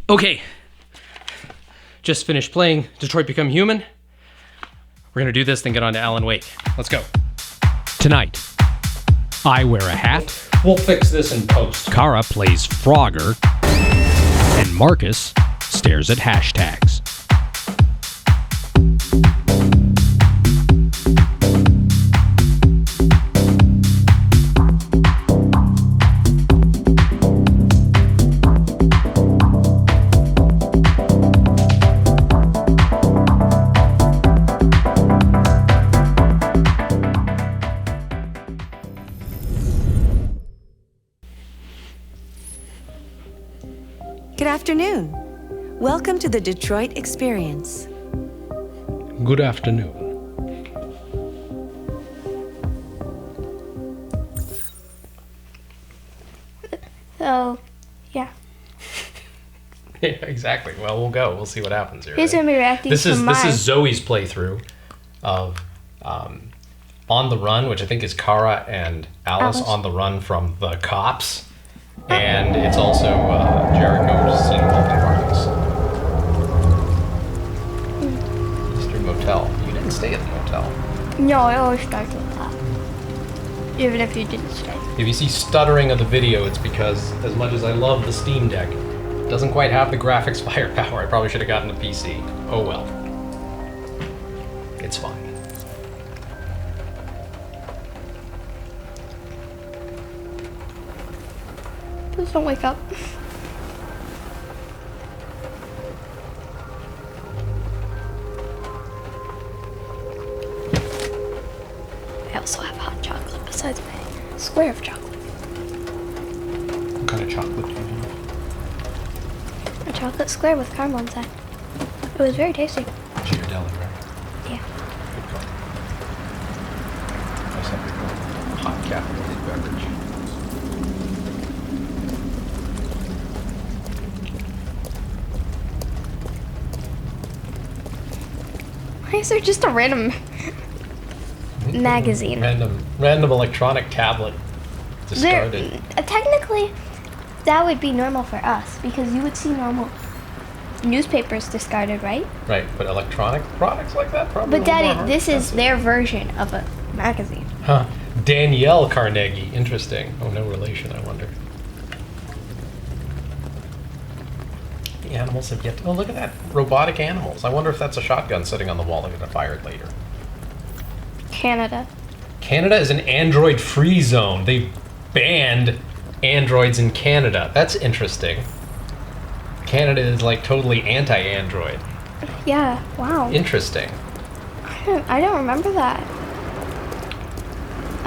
Okay. Just finished playing Detroit Become Human. We're gonna do this, then get on to Alan Wake. Let's go. Tonight, I wear a hat, We'll fix this in post. Kara plays Frogger, and Markus stares at hashtags. Good afternoon. Welcome to the Detroit Experience. Good afternoon. So, yeah. Yeah, exactly. Well, we'll go. We'll see what happens here. He's going to be reacting This to is mine. Zoe's playthrough of On the Run, which I think is Kara and Alice on the run from the cops. And it's also Jericho, which is seen involved in Markus. Mr. Motel. You didn't stay at the motel. No, I always start with that. Even if you didn't stay. If you see stuttering of the video, it's because, as much as I love the Steam Deck, it doesn't quite have the graphics firepower. I probably should have gotten a PC. Oh well. It's fine. Please don't wake up. I also have hot chocolate besides my square of chocolate. What kind of chocolate do you have? A chocolate square with caramel inside. It was very tasty. Ghirardelli, right? Yeah. Good call. Nice have your hot caffeinated beverage. Why is there just a random magazine? Random electronic tablet discarded. Technically, that would be normal for us because you would see normal newspapers discarded, right? Right, but electronic products like that probably. But Daddy, this is their version of a magazine. Huh. Danielle Carnegie. Interesting. Oh, no relation, I wonder. The animals have yet to... Oh, look at that. Robotic animals. I wonder if that's a shotgun sitting on the wall they're going to fire it later. Canada. Canada is an android-free zone. They banned androids in Canada. That's interesting. Canada is like totally anti-android. Yeah, wow. Interesting. I don't remember that.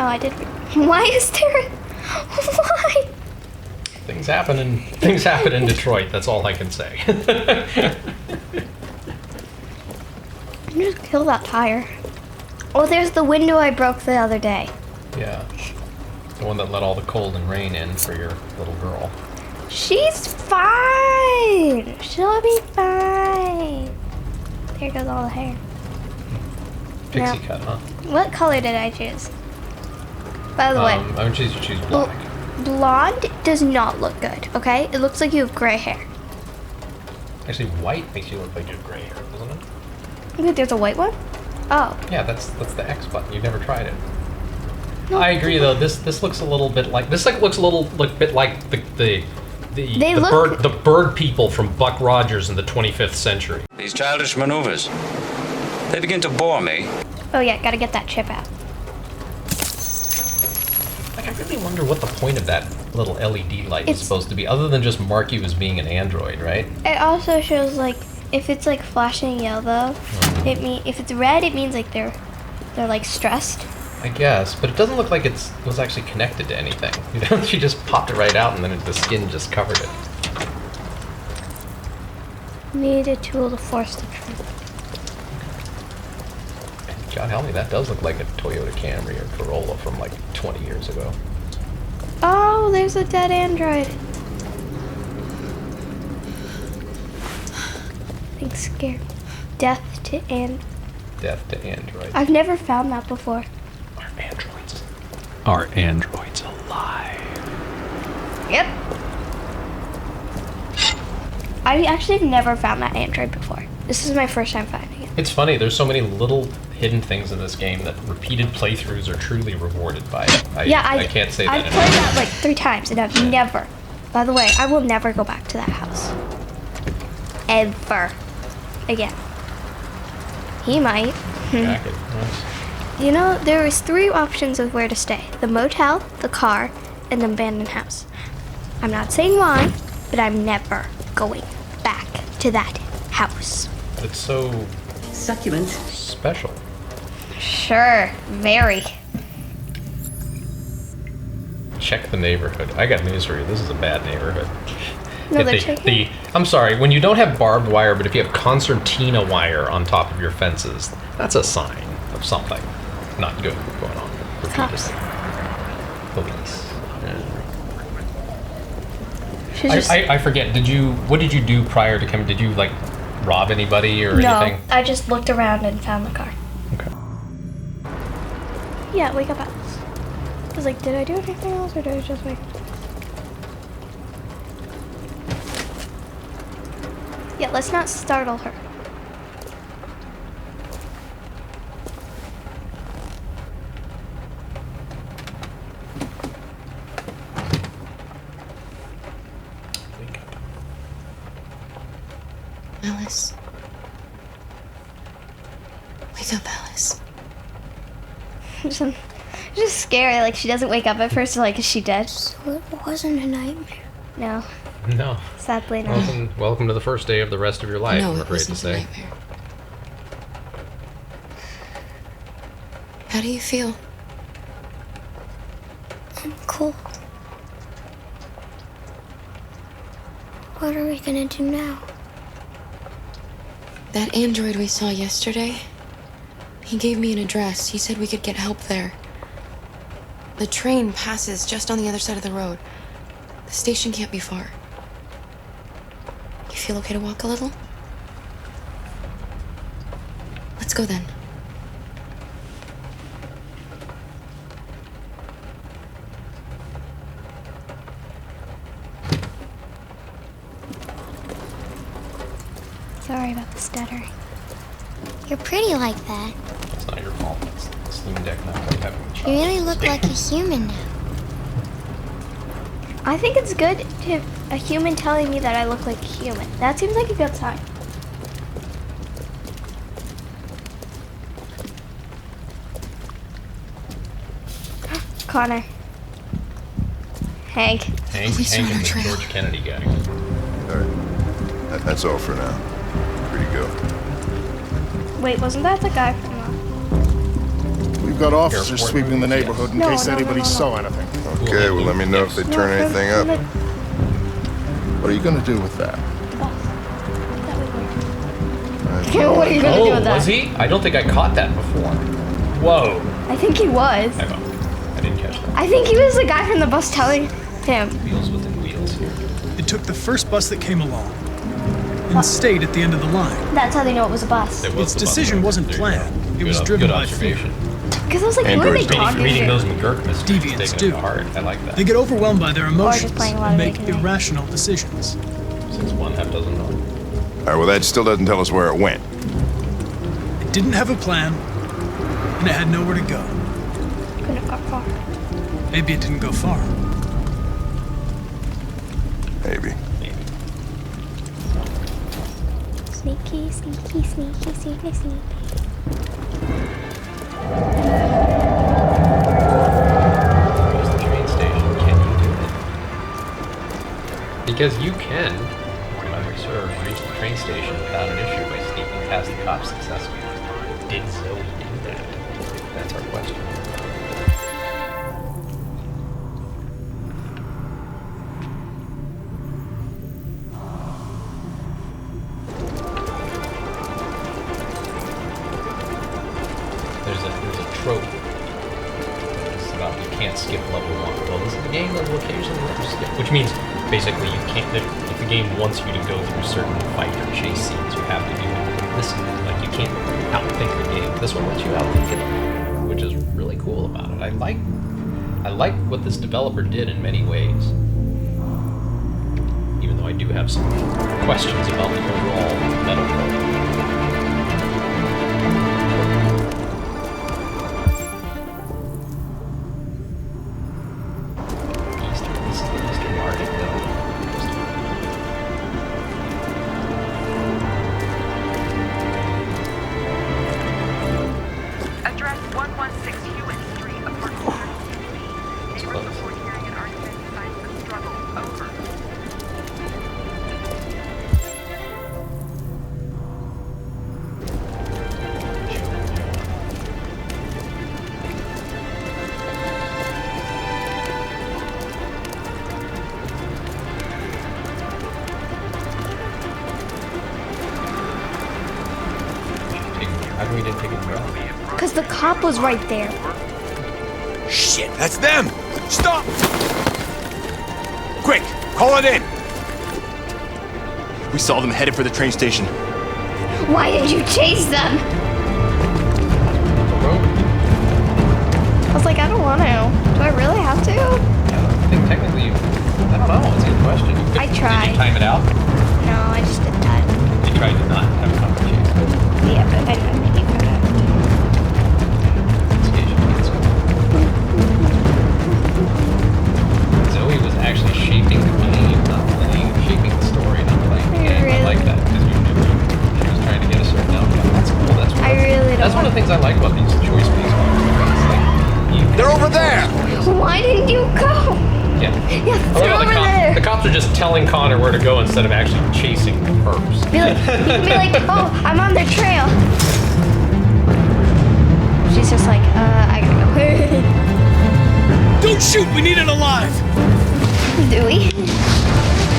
Oh, I did. Why is there... Why? Things happen in Detroit. That's all I can say. Just kill that tire. Oh, there's the window I broke the other day. Yeah. The one that let all the cold and rain in for your little girl. She's fine. She'll be fine. There goes all the hair. Pixie Yeah. cut, huh? What color did I choose? By the way, I would choose black. blonde does not look good, okay? It looks like you have gray hair. Actually, white makes you look like you have gray hair, doesn't it? Wait, there's a white one? Oh. Yeah, that's the X button. You've never tried it. No. I agree, though. This looks a little bit like looks a little bit like the bird people from Buck Rogers in the 25th century. These childish maneuvers, they begin to bore me. Oh yeah, gotta get that chip out. Like, I really wonder what the point of that little LED light is It's- supposed to be, other than just mark you as being an android, right? It also shows like if it's like flashing yellow, if it's red, it means like they're like stressed. I guess, but it doesn't look like it was actually connected to anything. You know, she just popped it right out, and then the skin just covered it. Need a tool to force the truth. God help me, that does look like a Toyota Camry or Corolla from like 20 years ago. Oh, there's a dead android. Things scare me. Death to Android. I've never found that before. Are androids? Are androids alive? Yep. I actually have never found that android before. This is my first time finding it. It's funny, there's so many little hidden things in this game that repeated playthroughs are truly rewarded by. I can't say that I've played that like 3 times and I've never. By the way, I will never go back to that house. Ever. Again. He might. Jacket. Nice. You know, there is 3 options of where to stay. The motel, the car, and the abandoned house. I'm not saying why, but I'm never going back to that house. It's so Succulent. special. Sure, very. Check the neighborhood. I got news for you. This is a bad neighborhood. No, they're checking? I'm sorry, when you don't have barbed wire, but if you have concertina wire on top of your fences, that's a sign of something not good going on. Cops. Police. She's just- I forget. What did you do prior to coming? Did you like rob anybody or No, anything? I just looked around and found the car. Okay. Yeah, wake up, Alice. I was like, did I do anything else or did I just wake up? Yeah, let's not startle her. Alice. Wake up, Alice. Just scary, like she doesn't wake up at first, like, is she dead? So it wasn't a nightmare. No, No. sadly not. Welcome to the first day of the rest of your life, No, I'm it afraid to wasn't a say. nightmare. How do you feel? I'm cold. What are we gonna do now? That android we saw yesterday, he gave me an address. He said we could get help there. The train passes just on the other side of the road. The station can't be far. You feel okay to walk a little? Let's go then. Sorry about the stuttering. You're pretty like that. It's not your fault. It's the Steam Deck not quite having a You charge. really look like a human now. I think it's good to a human telling me that I look like a human. That seems like a good sign. Connor. Hank. Hank Police are on our and the trail. George Kennedy guy. All right. That's all for now. Free to go. Wait, wasn't that the guy from We've got officers Airport sweeping the movies, neighborhood in No, case no, no, anybody no, no. saw anything. Okay, well, let me know if they turn anything up. What are you going to do with that? What are you gonna do Oh, with that? was he? I don't think I caught that before. Whoa. I think he was. I didn't catch that. I think he was the guy from the bus telling him. Wheels within wheels here. It took the first bus that came along and stayed at the end of the line. That's how they know it was a bus. It was Its the bus decision driver. wasn't There you go. planned. It was Good- driven good by fear. observation. Because I was like, who are they Androids don't talking Reading to? those McGurk mysteries, Deviants taking do. it to heart. I like that. They get overwhelmed by their emotions playing a lot and of make Bacon Egg. irrational decisions. Since one half doesn't know. All right, well, that still doesn't tell us where it went. It didn't have a plan, and it had nowhere to go. Couldn't have got far. Maybe it didn't go far. Maybe. Sneaky, sneaky, sneaky, sneaky, sneaky. Goes the train station. Can you do it? Because you can, if memory serves, reach the train station without an issue by sneaking past the cops successfully. Did Zoe do that? That's our question. There's a trope. It's about you can't skip level 1. Well, this is the game that will occasionally let you skip, which means basically you can't. If the game wants you to go through certain fight or chase scenes, you have to do it. This, like, you can't outthink the game. This one lets you outthink it, which is really cool about it. I like what this developer did in many ways. Even though I do have some questions about the overall metaphor. This is the Eastern Market, though. Address 116 Hewitt Street, apartment 32B. Neighbors report hearing an argument, signs of struggle. Over. How come we didn't take it back? Because the cop was right there. Shit, that's them! Stop! Quick, call it in! We saw them headed for the train station. Why did you chase them? I was like, I don't want to. Do I really have to? I think technically, I don't know. It's a good question. I tried. Did you time it out? No, I just did that. You tried to not have a conversation. Yeah, but I know that you could have. Zoe was actually shaping the game, not playing, shaping the story, not playing the game. I like that because you knew she was trying to get a certain outcome. That's cool. That's what I really don't. That's one of the things I like about these choice-based games. Like, They're over there! Why didn't you go? yeah. Yeah, I they're love how over there. the cops are just telling Connor where to go instead of actually chasing the perps. Be like, you can be like, oh, I'm on their trail. She's just like, I gotta go. Don't shoot! We need it alive! Do we?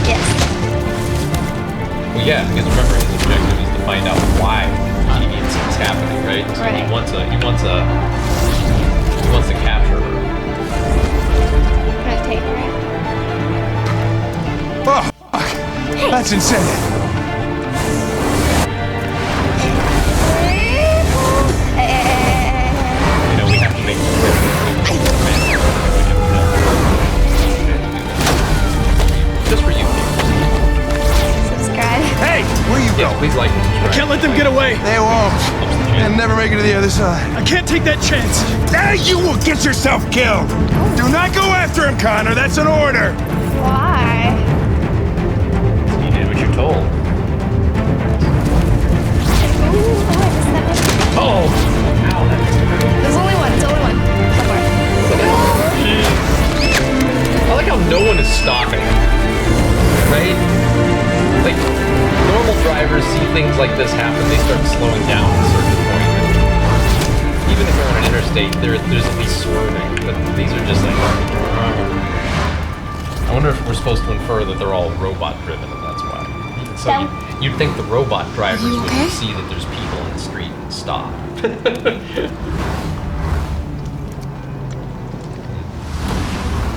Yes. Well, yeah, because remember his objective is to find out why deviancy is happening, right? So Right. he wants to capture her. I'm gonna take her. Oh, fuck. That's insane. You know, we have to make this work. Just for you. Subscribe. Hey, where you Yeah, going? please like and subscribe. Can't let them get away. They won't. And never make it to the other side. I can't take that chance. Now you will get yourself killed! Do not go after him, Connor. That's an order. Why? You did what you're told. Oh! Ow, There's only one. There's only one. Somewhere. I like how no one is stopping. Right? Like, normal drivers see things like this happen, they start slowing down at a certain point. Even if they're on an interstate, there's at least swerving. But these are just like... I wonder if we're supposed to infer that they're all robot-driven, and that's why. So you'd think the robot drivers you okay? would see that there's people in the street and stop.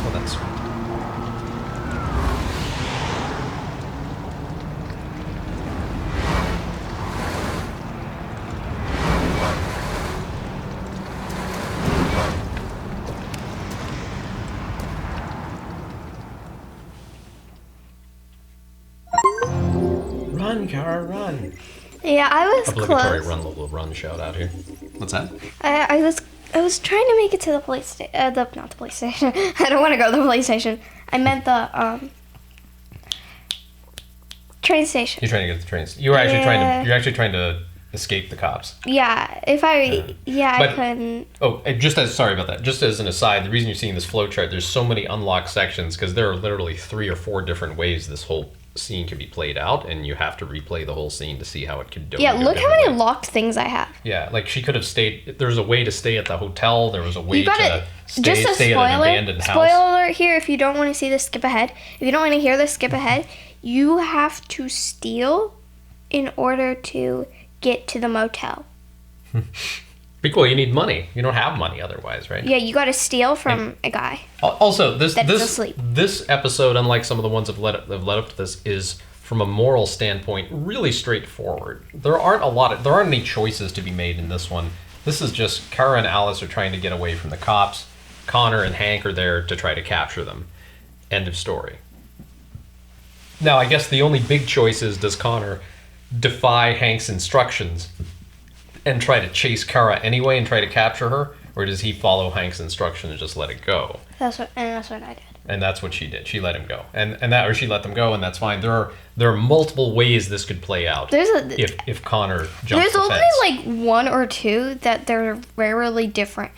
Well, that's sweet. Run, Kara, run. Yeah, I was Obligatory close. run shout out here. What's that? I was trying to make it to the PlayStation. Not the PlayStation. I don't want to go to the PlayStation. I meant the train station. You're trying to get to the trains. You're actually trying to escape the cops. Yeah, if I But- I couldn't. Oh, and sorry about that. Just as an aside, the reason you're seeing this flowchart, there's so many unlocked sections because there are literally 3 or 4 different ways this whole scene can be played out, and you have to replay the whole scene to see how it could do. Yeah, look how many locked things I have. Yeah, like she could have stayed. There's a way to stay at the hotel. There was a way You got to it. stay Just a at an spoiler. abandoned house. Spoiler alert here. If you don't want to see this, skip ahead. If you don't want to hear this, skip ahead. You have to steal in order to get to the motel. Be cool. You need money. You don't have money otherwise, right? Yeah, you got to steal from a guy. Also, this That's asleep. this episode, unlike some of the ones that have led up to this, is from a moral standpoint really straightforward. There aren't any choices to be made in this one. This is just Kara and Alice are trying to get away from the cops. Connor and Hank are there to try to capture them. End of story. Now, I guess the only big choice is, does Connor defy Hank's instructions and try to chase Kara anyway and try to capture her? Or does he follow Hank's instruction and just let it go? That's what I did. And that's what she did. She let him go, or she let them go, and that's fine. There are multiple ways this could play out. If Connor jumps the fence. There's only like one or two that they're rarely different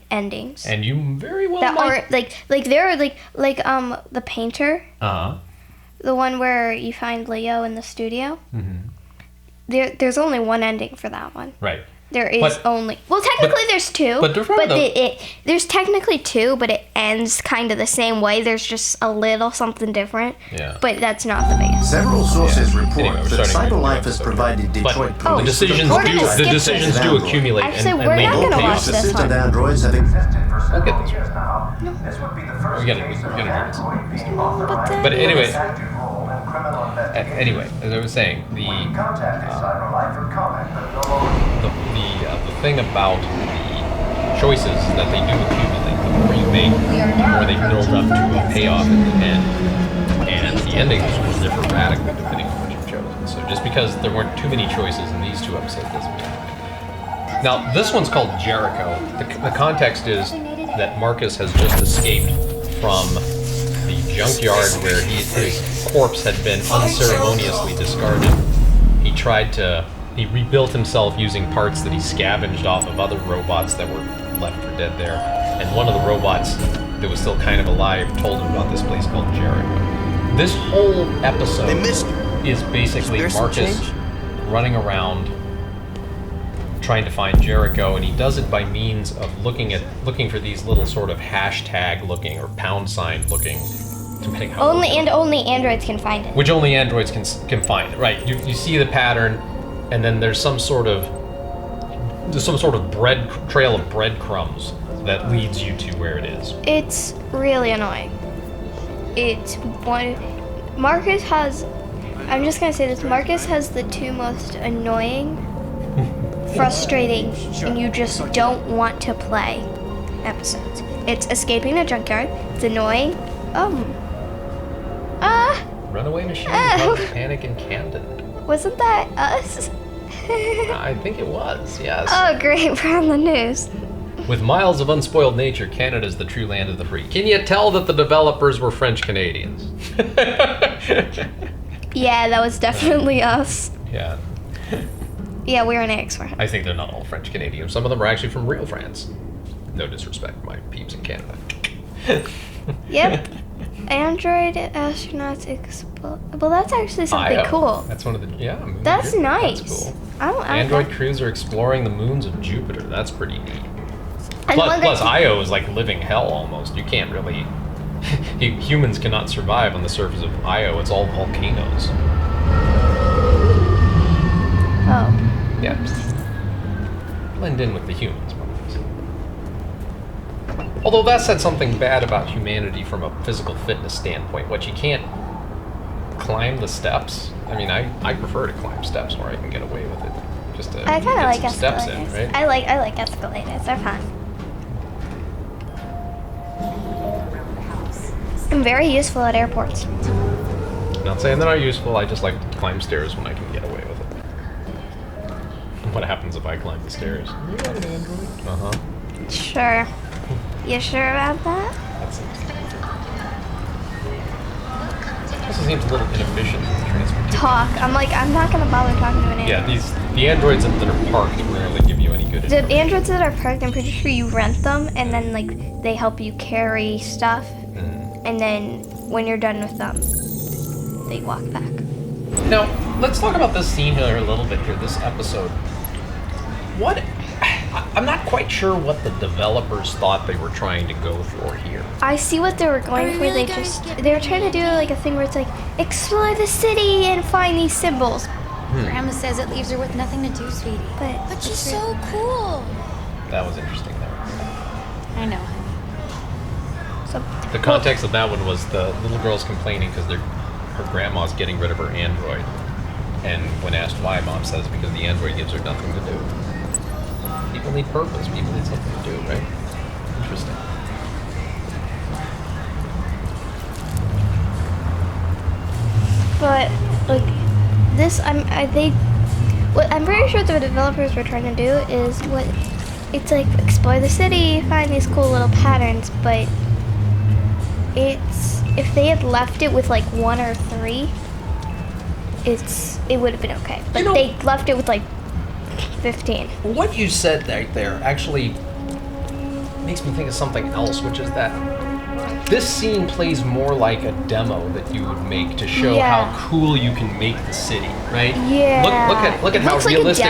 endings. And you very well that might. are like they're like the painter. The one where you find Leo in the studio. Mm-hmm. There's only one ending for that one. Right. There is technically there's two, but there's technically two, but it ends kind of the same way. There's just a little something different. Yeah. But that's not the biggest. Several sources report that CyberLife has provided Detroit police. The decisions do accumulate. Actually, and we're not going to watch this assistant one. androids have existed for We'll get this one. We gotta do this. But anyway, as I was saying, the thing about the choices that they do accumulate, the more you make, the more they build up to a payoff at the end. And the endings will differ radically depending on what you've chosen. So just because there weren't too many choices in these two episodes doesn't mean anything. Now, this one's called Jericho. The context is that Markus has just escaped from the junkyard where his corpse had been unceremoniously discarded. He rebuilt himself using parts that he scavenged off of other robots that were left for dead there. And one of the robots that was still kind of alive told him about this place called Jericho. This whole episode is basically Markus running around trying to find Jericho, and he does it by means of looking for these little sort of hashtag looking or pound sign looking, depending how only androids can find it. Which only androids can find, right? You see the pattern, and then there's some sort of trail of breadcrumbs that leads you to where it is. It's really annoying. Markus has. I'm just gonna say this. Markus has the two most annoying, frustrating, and you just don't want to play episodes. It's escaping a junkyard. It's annoying. Runaway machine caused panic in Camden. Wasn't that us? I think it was, yes. Oh, great. We're on the news. With miles of unspoiled nature, Canada's the true land of the free. Can you tell that the developers were French Canadians? Yeah, that was definitely us. Yeah. Yeah, we're an ex. I think they're not all French Canadians. Some of them are actually from real France. No disrespect, my peeps in Canada. Yep. Android astronauts explode. Well, that's actually something cool. That's one of the That's nice. That's cool. Android crews are exploring the moons of Jupiter. That's pretty neat. Plus, Io is like living hell almost. You can't really. Humans cannot survive on the surface of Io. It's all volcanoes. Oh. Yeah. Blend in with the humans. Although that said something bad about humanity from a physical fitness standpoint. What, you can't climb the steps? I mean, I prefer to climb steps where I can get away with it. Just to I kind of like steps escalators. in, right? I like escalators. They're fun. I'm very useful at airports. I'm not saying they're not useful. I just like to climb stairs when I can get away with it. What happens if I climb the stairs? You got an android? Uh-huh. Sure. You sure about that? It also seems a little inefficient in transportation. I'm not gonna bother talking to an android. Yeah, the androids that are parked rarely give you any good The information. androids that are parked, I'm pretty sure you rent them, and then they help you carry stuff, and then when you're done with them, they walk back. Now, let's talk about this scene here a little bit here, this episode. I'm not quite sure what the developers thought they were trying to go for here. I see what they were going for. They were trying to do like a thing where it's like, explore the city and find these symbols. Grandma says it leaves her with nothing to do, sweetie. But she's so cool. That was interesting there. I know. So, the context of that one was the little girl's complaining because her grandma's getting rid of her android. And when asked why, Mom says because the android gives her nothing to do. People need purpose. People need something to do, right? Interesting. But like this, I'm pretty sure what the developers were trying to do is it's like explore the city, find these cool little patterns, but if they had left it with like 1 or 3, it would have been okay. But they left it with like 15. What you said right there actually makes me think of something else, which is that this scene plays more like a demo that you would make to show how cool you can make the city, right? Yeah. Look at how realistic.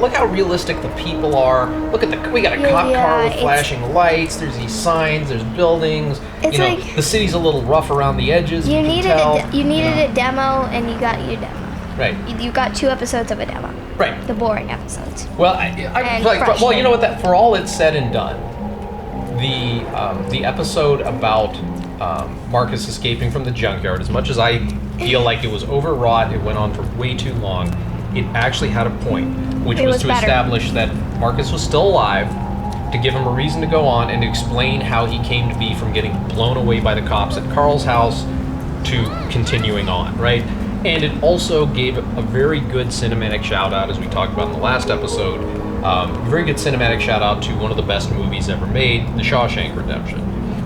Look how realistic the people are. Look at we got a cop car with flashing lights. There's these signs. There's buildings. It's like the city's a little rough around the edges. You needed a demo, and you got your demo. Right. You got 2 episodes of a demo. Right. The boring episodes. Well, well, you know what? That for all it's said and done, the episode about Markus escaping from the junkyard, as much as I feel like it was overwrought, it went on for way too long, it actually had a point, which was to establish that Markus was still alive, to give him a reason to go on, and to explain how he came to be from getting blown away by the cops at Carl's house to continuing on, right? And it also gave a very good cinematic shout out, as we talked about in the last episode, very good cinematic shout out to one of the best movies ever made, The Shawshank Redemption.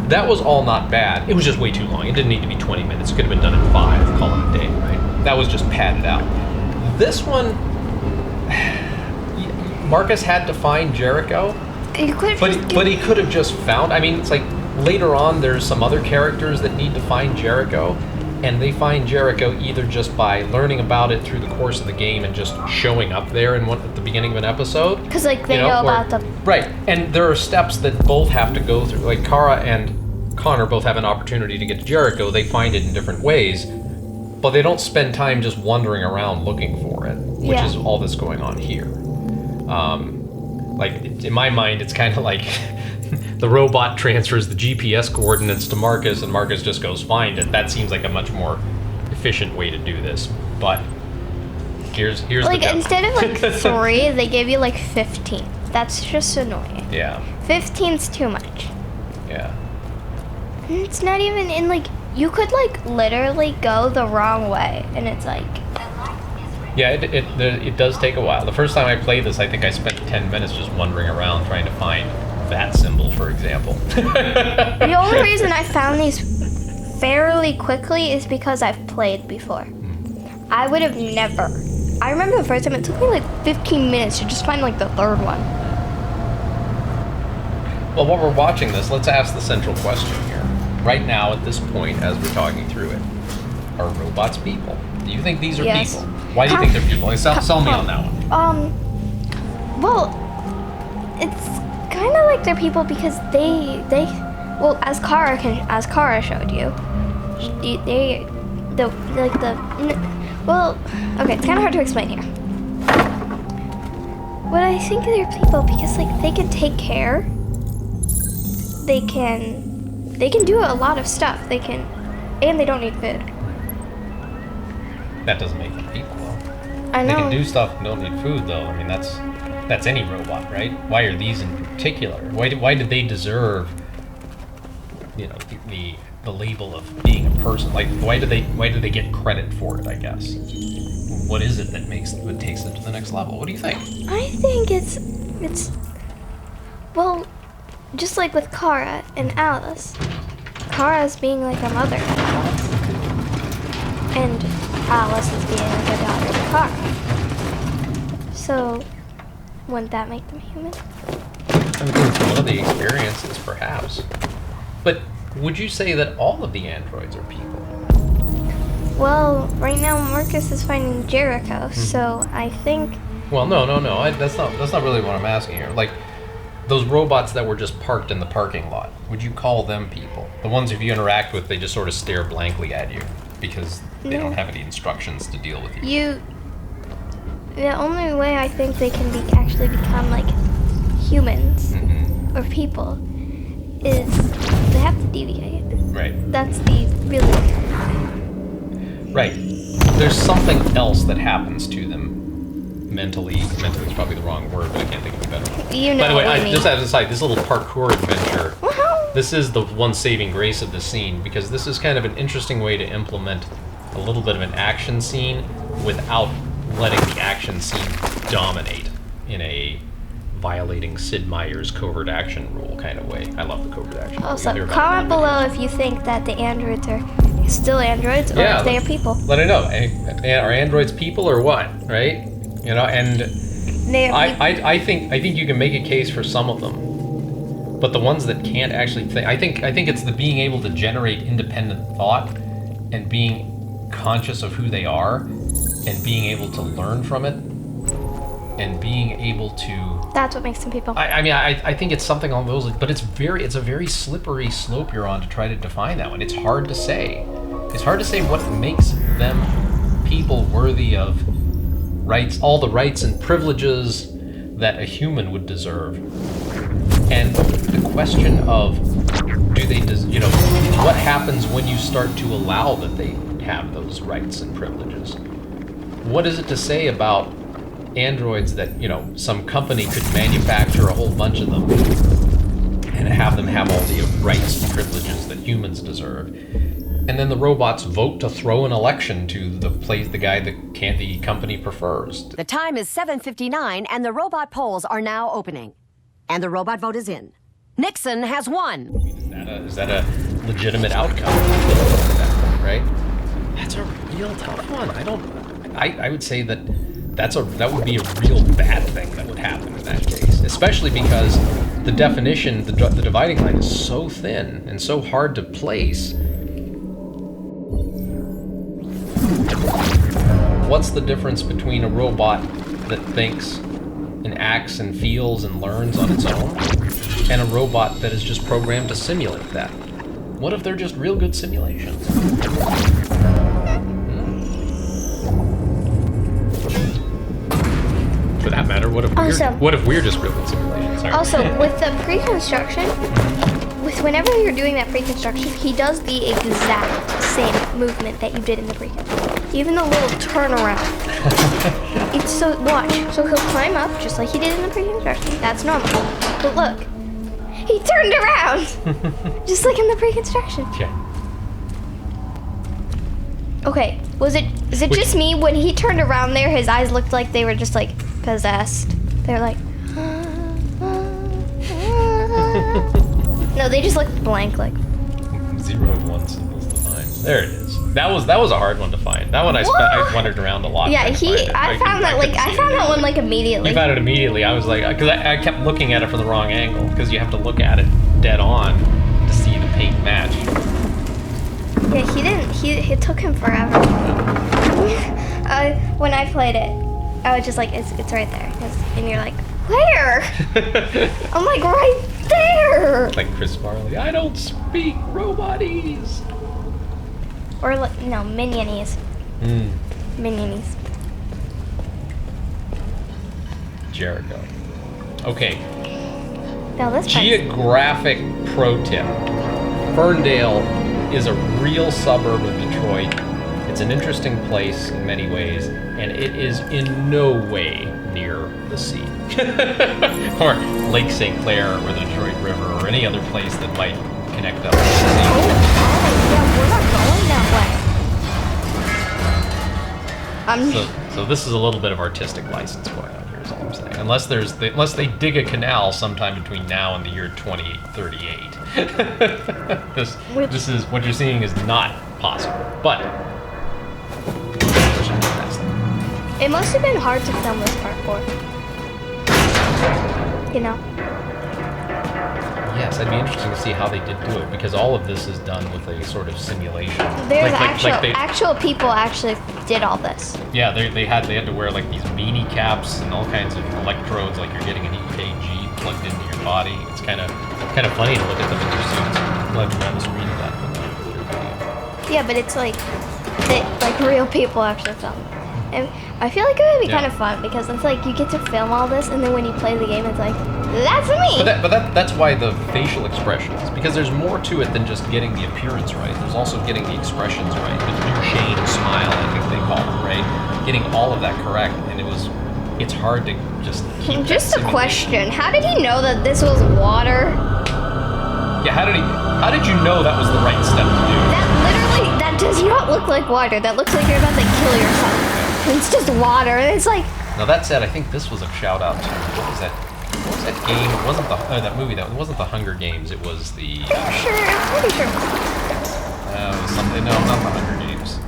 That was all not bad. It was just way too long. It didn't need to be 20 minutes. It could have been done in 5, call it a day, right? That was just padded out. This one, Markus had to find Jericho, but he could have just found, I mean, it's like later on there's some other characters that need to find Jericho, and they find Jericho either just by learning about it through the course of the game and just showing up there at the beginning of an episode. Because like they know about them. Right, and there are steps that both have to go through. Like Kara and Connor both have an opportunity to get to Jericho. They find it in different ways, but they don't spend time just wandering around looking for it, which is all that's going on here. Like in my mind, it's kind of like the robot transfers the GPS coordinates to Markus, and Markus just goes find it. That seems like a much more efficient way to do this. But here's like the instead of like 3, they gave you like 15. That's just annoying. Yeah. 15's too much. Yeah. And it's not even in like you could like literally go the wrong way, and it's like. Yeah, it does take a while. The first time I played this, I think I spent 10 minutes just wandering around trying to find that symbol, for example. The only reason I found these fairly quickly is because I've played before. I would have never. I remember the first time it took me like 15 minutes to just find like the 3rd one. Well, while we're watching this, let's ask the central question here. Right now, at this point, as we're talking through it, are robots people? Do you think these are people? Why do you think they're people? Sell me on that one. Well, it's kind of like they're people because well, as Kara showed you, well, okay, it's kind of hard to explain here. But I think they're people because like they can take care. They can do a lot of stuff. And they don't need food. That doesn't make them people, though. I know. They can do stuff and don't need food, though. I mean, that's any robot, right? Why are these in particular? Why did they deserve, the label of being a person? Like, why do they get credit for it? I guess. What is it that takes them to the next level? What do you think? I think it's well, just like with Kara and Alice. Kara's being like a mother to Alice, and Alice is being like a daughter to Kara. So, wouldn't that make them human? I mean, it's one of the experiences, perhaps. But would you say that all of the androids are people? Well, right now Markus is finding Jericho, so I think. Well, no. That's not really what I'm asking here. Like, those robots that were just parked in the parking lot, would you call them people? The ones if you interact with, they just sort of stare blankly at you because they don't have any instructions to deal with you. The only way I think they can actually become like humans or people is they have to deviate. Right. That's the really. Right. There's something else that happens to them. Mentally is probably the wrong word, but I can't think of a better one. By the way, just as a side, this little parkour adventure, this is the one saving grace of the scene, because this is kind of an interesting way to implement a little bit of an action scene without letting the action scene dominate in a violating Sid Meier's covert action rule kind of way. I love the covert action rule. Also, comment below if you think that the androids are still androids or if they are people. Let it know. Are androids people or what? Right? You know, and I think you can make a case for some of them, but the ones that can't actually think, I think it's the being able to generate independent thought and being conscious of who they are and being able to learn from it and being able to. That's what makes them people. I think it's something along those lines, but it's a very slippery slope you're on to try to define that one. It's hard to say. It's hard to say what makes them people worthy of rights, all the rights and privileges that a human would deserve. And the question of what happens when you start to allow that they have those rights and privileges? What is it to say about androids that, some company could manufacture a whole bunch of them and have them have all the rights and privileges that humans deserve, and then the robots vote to throw an election to the guy the company prefers? The time is 7:59 and the robot polls are now opening. And the robot vote is in. Nixon has won. Is that a legitimate outcome? Right? That's a real tough one. I would say that would be a real bad thing that would happen in that case, especially because the definition, the dividing line is so thin and so hard to place. What's the difference between a robot that thinks and acts and feels and learns on its own and a robot that is just programmed to simulate that? What if they're just real good simulations? For that matter, what if we're just real good simulations? Sorry. Also, with the pre-construction, whenever you're doing that pre-construction, he does the exact same movement that you did in the pre-construction. Even the little turnaround. It's so, watch. So he'll climb up just like he did in the pre-construction. That's normal. But look, he turned around, just like in the pre-construction. Yeah. Okay, is it just me? When he turned around there, his eyes looked like they were just like possessed. They're like, no, they just looked blank, like 0 and 1 symbols defined. There it is. That was a hard one to find. That one I wandered around a lot. Yeah, I found that one like immediately. You found it immediately. I was like, because I kept looking at it from the wrong angle, because you have to look at it dead on to see the paint match. Yeah, he didn't. It took him forever. When I played it, I was just like, it's right there, and you're like, where? I'm like, right there. Like Chris Farley, I don't speak robotese. Or no, minionese. Minionese. Jericho. Okay. Now this geographic pro tip. Ferndale is a real suburb of Detroit. It's an interesting place in many ways, and it is in no way near the sea. Or Lake St. Clair or the Detroit River or any other place that might connect up to the sea. Yeah, we're not going that way. So this is a little bit of artistic license going on here, is all I'm saying. Unless they dig a canal sometime between now and the year 2038. This is what you're seeing is not possible. But it must have been hard to film this parkour. Yes, it'd be interesting to see how they did do it, because all of this is done with a sort of simulation. There's actual people actually did all this. Yeah, they had to wear like these beanie caps and all kinds of electrodes, like you're getting an EKG plugged into your body. It's kind of funny to look at them in their suits. We'll have to run the screen of that. Yeah, but it's like real people actually film. And I feel like it would be kind of fun, because it's like you get to film all this, and then when you play the game, it's like, that's me! But that's why the facial expressions, because there's more to it than just getting the appearance right. There's also getting the expressions right. The Duchenne smile, I think they call it, right? Getting all of that correct, and it's hard to just keep Just a question, how did he know that this was water? Yeah, how did you know that was the right step to do? That does not look like water. That looks like you're about to kill yourself. It's just water. It's like. Now that said, I think this was a shout out to what was that? What was that game? It wasn't that movie? That wasn't the Hunger Games. It was the. I'm pretty sure. It was something. No, not the Hunger Games.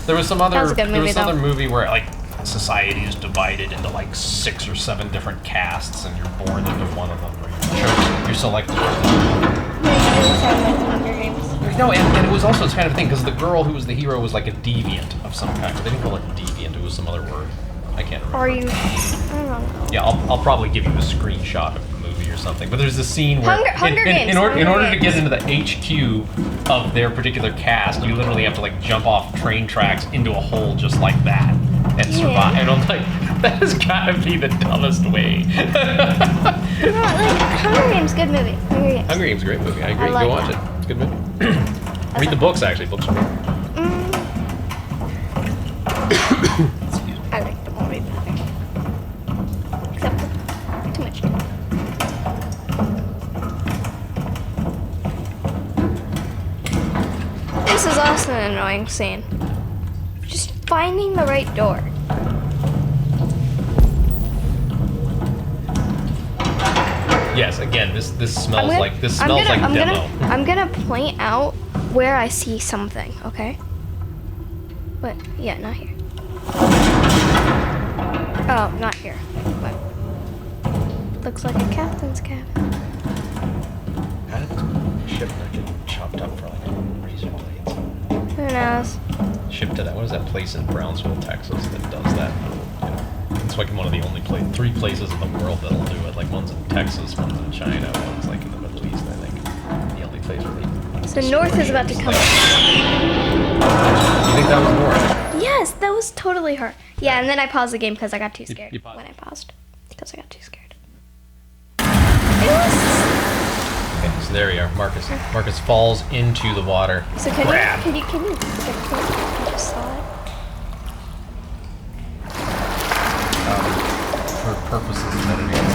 There was some other. That was a good movie, there was though. another movie where like society is divided into like 6 or 7 different castes, and you're born into one of them. Or you're selected. No, and it was also this kind of thing because the girl who was the hero was like a deviant of some kind. But they didn't call it deviant. It was some other word. I can't remember. Are you? I don't know. Yeah, I'll probably give you a screenshot of the movie or something. But there's a scene where Hunger Games. in order to get into the HQ of their particular cast, you literally have to like jump off train tracks into a hole just like that and survive. And I'm like, that has got to be the dumbest way. Hunger Games, good movie. Hunger Games, great movie. I agree. I like Go watch it. It's a good movie. Read the books, actually. Books are good. I like the movie better. Except for too much. This is also an annoying scene. Just finding the right door. Yes, again, this smells like demo. I'm gonna point out where I see something, okay? But yeah, not here. Oh, not here. But looks like a captain's cabin. How did the ship not get chopped up for like razor blades? Who knows? Shipped to that. What is that place in Brownsville, Texas that does that? You know, it's like one of the only 3 places in the world that'll do it. Like one's in Texas, one's in China, one's like in the Middle East. I think the only place where they. So North is about to come. You think that was North? Yes, that was totally her. Yeah, and then I paused the game because I got too scared. When I paused, because I got too scared. Okay, so there we are. Markus falls into the water. So can you get close? I just saw it. For purposes of editing,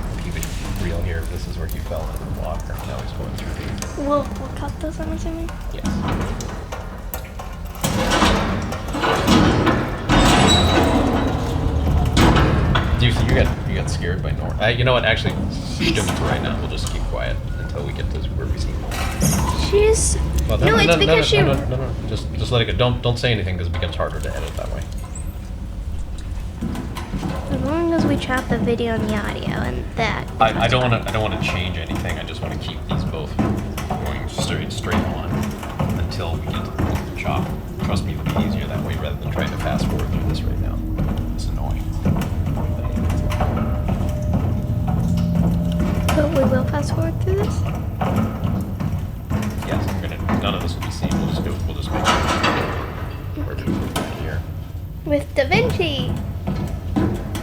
we'll keep it real here. This is where he fell into the water. Now he's going through the. We'll cut this, I'm assuming? Yes. You got scared by Nora. You know what? Actually, skip it right now. We'll just keep quiet until we get to where we see more. She's. Well, no, it's because she. No. Just let it go. Don't say anything because it becomes harder to edit that way. As long as we chop the video and the audio and that. I don't want to change anything. I just want to keep these both going straight on until we get to the point of the chop. Trust me, it'll be easier that way rather than trying to fast forward through this right now. It's annoying. But we will fast forward through this? Yes, none of this will be seen. We'll just make it here. With DaVinci.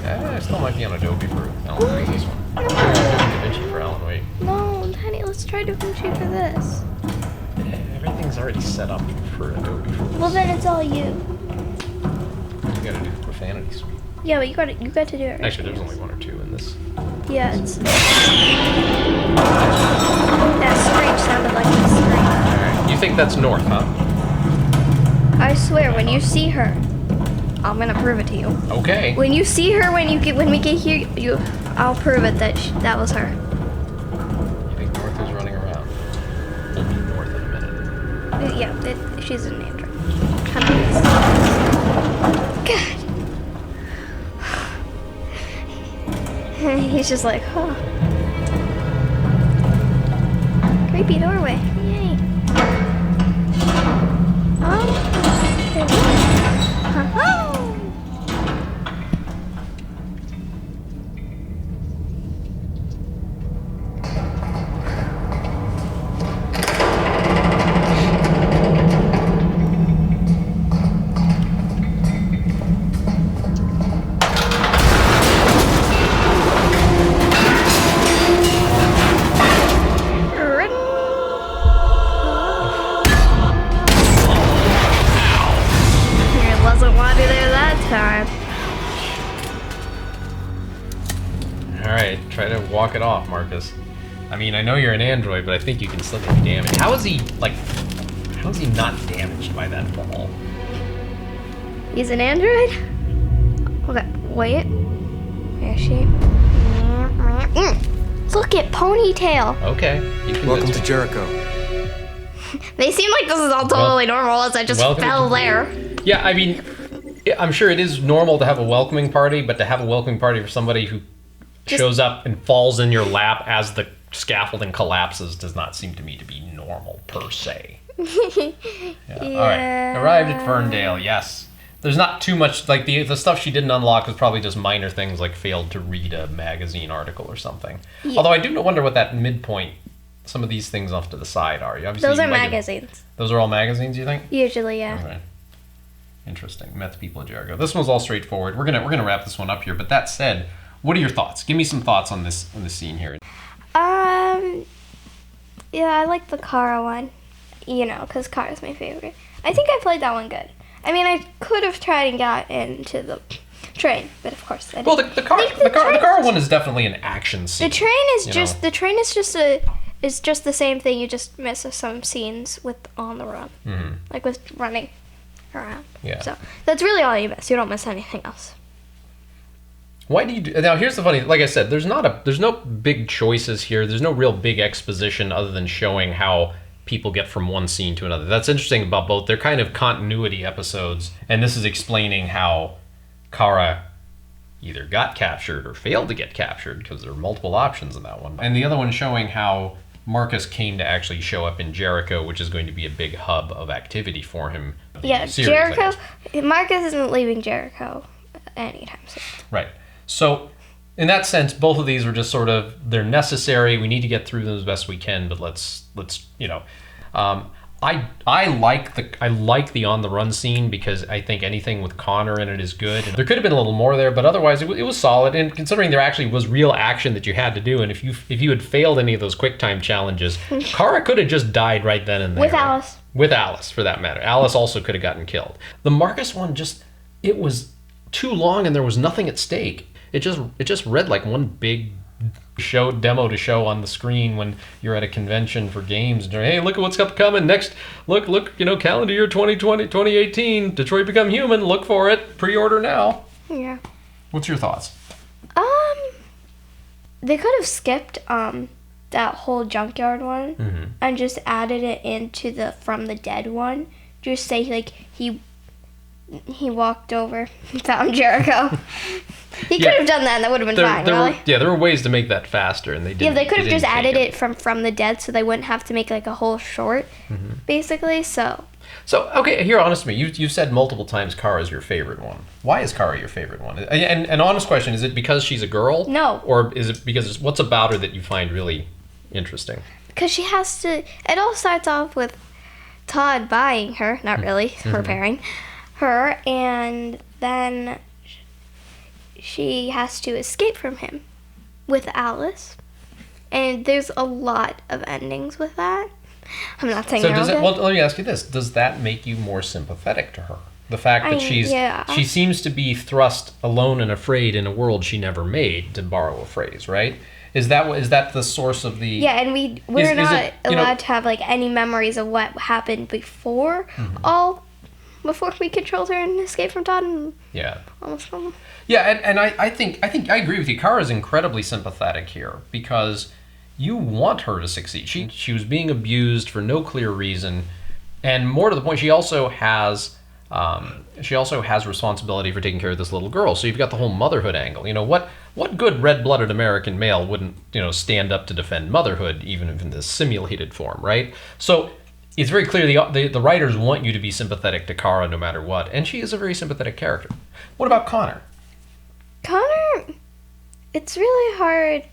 I still might be on Adobe for Alan Wake this one. DaVinci for Alan Wake. No, Daddy, let's try DaVinci for this. Everything's already set up for Adobe for this. Well, then it's all you. You gotta do the profanity suite. Yeah, but you got to do it right. Actually, there's only 1 or 2 in this. Yeah, it's. That screech sounded like a scream. Alright, you think that's North, huh? I swear, when you see her, I'm gonna prove it to you. Okay. When you see her, when we get here, I'll prove it that was her. You think North is running around? We'll be North in a minute. Yeah, she's an android. God. He's just like, huh. Creepy doorway. Yay. Oh. Try to walk it off, Markus. I mean, I know you're an android, but I think you can still get damage. How How is he not damaged by that ball? He's an android? Okay, wait. Where is she? Look at Ponytail. Okay. Welcome to Jericho. They seem like this is all totally normal as I just fell there. Yeah, I mean, I'm sure it is normal to have a welcoming party, but to have a welcoming party for somebody who shows up and falls in your lap as the scaffolding collapses does not seem to me to be normal per se. Yeah. All right. Arrived at Ferndale. Yes. There's not too much, like the stuff she didn't unlock was probably just minor things like failed to read a magazine article or something. Yeah. Although I do wonder what that midpoint, some of these things off to the side are. Those are magazines. Those are all magazines, you think? Usually, yeah. Okay. Interesting. Met the people of Jericho. This one's all straightforward. We're gonna wrap this one up here. But that said, what are your thoughts? Give me some thoughts on this scene here. Yeah, I like the Kara one. You know, because Kara's my favorite. I think I played that one good. I mean, I could have tried and got into the train, but of course I didn't. Well, the car one is definitely an action scene. The train is just the same thing. You just miss some scenes with on the run, like with running around. Yeah. So that's really all you miss. You don't miss anything else. Why do you do? Now here's the funny. Like I said, there's no big choices here. There's no real big exposition other than showing how people get from one scene to another. That's interesting about both. They're kind of continuity episodes, and this is explaining how Kara either got captured or failed to get captured, because there are multiple options in that one. And the other one showing how Markus came to actually show up in Jericho, which is going to be a big hub of activity for him. Yeah, Jericho. Markus isn't leaving Jericho anytime soon. Right. So in that sense, both of these are just sort of, they're necessary. We need to get through them as best we can, but let's you know, I like the on the run scene because I think anything with Connor in it is good. And there could have been a little more there, but otherwise it was solid. And considering there actually was real action that you had to do, and if you had failed any of those quick time challenges, Kara could have just died right then and there. With Alice. With Alice, for that matter. Alice also could have gotten killed. The Markus one it was too long and there was nothing at stake. It just read like one big demo to show on the screen when you're at a convention for games. And hey, look at what's coming next. Look, you know, calendar year 2018, Detroit Become Human. Look for it. Pre-order now. Yeah. What's your thoughts? They could have skipped that whole junkyard one and just added it into the From the Dead one. Just say like he walked over and found Jericho. He could have done that and that would have been fine, really. There were ways to make that faster and they didn't. Yeah, they could have just added it from the dead so they wouldn't have to make like a whole short, basically, So, okay, here, honest me, you've said multiple times Kara is your favorite one. Why is Kara your favorite one? And an honest question, is it because she's a girl? No. Or is it because what's about her that you find really interesting? Because she has to, it all starts off with Todd buying her, not really, repairing her, and then she has to escape from him with Alice. And there's a lot of endings with that. I'm not saying well, let me ask you this. Does that make you more sympathetic to her? The fact that she seems to be thrust alone and afraid in a world she never made, to borrow a phrase, right? Is that the source of the... Yeah, and we're not allowed to have like any memories of what happened before before we controlled her and escaped from Todd and almost killed him. Yeah, and I think I agree with you. Kara's incredibly sympathetic here because you want her to succeed. She was being abused for no clear reason, and more to the point, she also has responsibility for taking care of this little girl. So you've got the whole motherhood angle. You know, what good red-blooded American male wouldn't, you know, stand up to defend motherhood, even if in this simulated form, right? So it's very clear the writers want you to be sympathetic to Kara no matter what, and she is a very sympathetic character. What about Connor? Connor, it's really hard.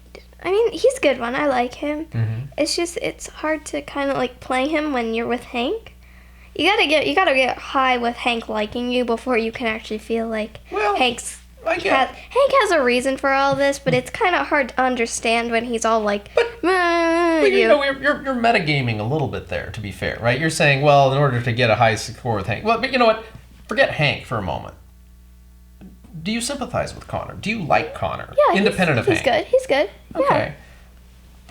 I mean, he's a good one. I like him. It's just, it's hard to kind of like play him when you're with Hank. You gotta get high with Hank liking you before you can actually feel like Hank has a reason for all this, but it's kind of hard to understand when he's all like, but you know, you're metagaming a little bit there, to be fair, right? You're saying, well, in order to get a high score with Hank, well, but you know what? Forget Hank for a moment. Do you sympathize with Connor? Do you like Connor? Yeah, independent of Hank? He's good. Yeah. Okay.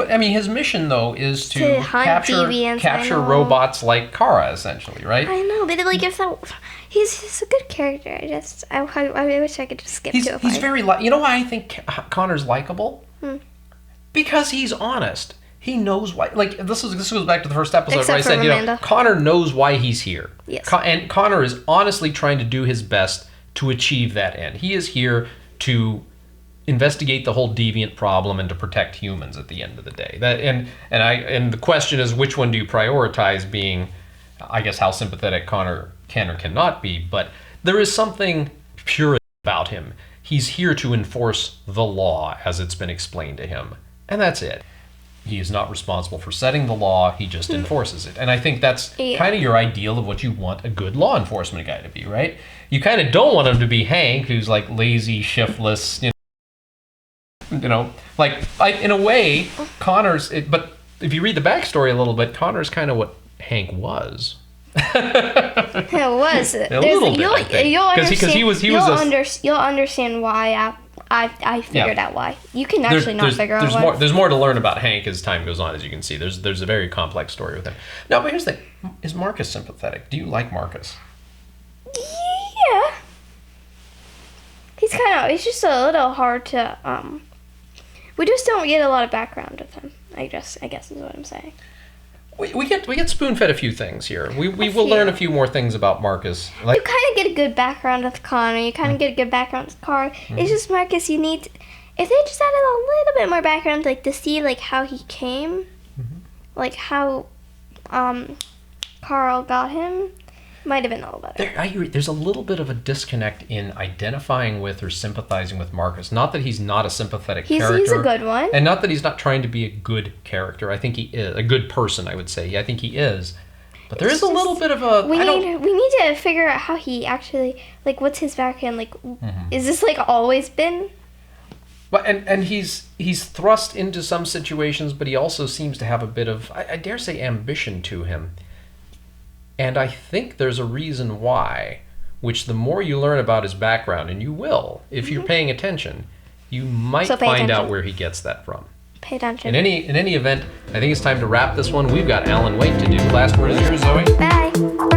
But I mean, his mission though is To hunt deviants, capture robots like Kara, essentially, right? I know, but like if that, he's a good character. I wish I could just skip to a He's fight. very you know why I think Connor's likable? Because he's honest. He knows why. Like this goes back to the first episode where I said, Amanda. Connor knows why he's here. Yes. And Connor is honestly trying to do his best to achieve that end. He is here to investigate the whole deviant problem and to protect humans at the end of the day. And the question is, which one do you prioritize? Being, I guess, how sympathetic Connor can or cannot be. But there is something pure about him. He's here to enforce the law as it's been explained to him, and that's it. He is not responsible for setting the law. He just enforces it. And I think that's kind of your ideal of what you want a good law enforcement guy to be, right? You kind of don't want him to be Hank, who's like lazy, shiftless, like in a way, Connor's. But if you read the backstory a little bit, Connor's kind of what Hank was. It was a little bit, I think. You'll Because you'll understand why I figured out why. You can actually not figure out why. There's more to learn about Hank as time goes on, as you can see. There's a very complex story with him. Now, but here's the thing: is Markus sympathetic? Do you like Markus? Yeah. He's just a little hard to we just don't get a lot of background with him. I guess is what I'm saying. We get spoon-fed a few things here. We will learn a few more things about Markus. You kind of get a good background with Connor. You kind of get a good background with Carl. It's just Markus. You need, if they just added a little bit more background, like to see like how he came, like how Carl got him, might have been a little better. I agree. There's a little bit of a disconnect in identifying with or sympathizing with Markus. Not that he's not a sympathetic character. He's a good one. And not that he's not trying to be a good character. I think he is. A good person, I would say. Yeah, I think he is. But there is a little bit of a... We need to figure out how he actually... Like, what's his background? Like, is this, like, always been... But and he's thrust into some situations, but he also seems to have a bit of, I dare say, ambition to him. And I think there's a reason why, which the more you learn about his background, and you will, if you're paying attention, you might find out where he gets that from. Pay attention. In any event, I think it's time to wrap this one. We've got Alan Wake to do. Last word is yours, Zoe. Bye.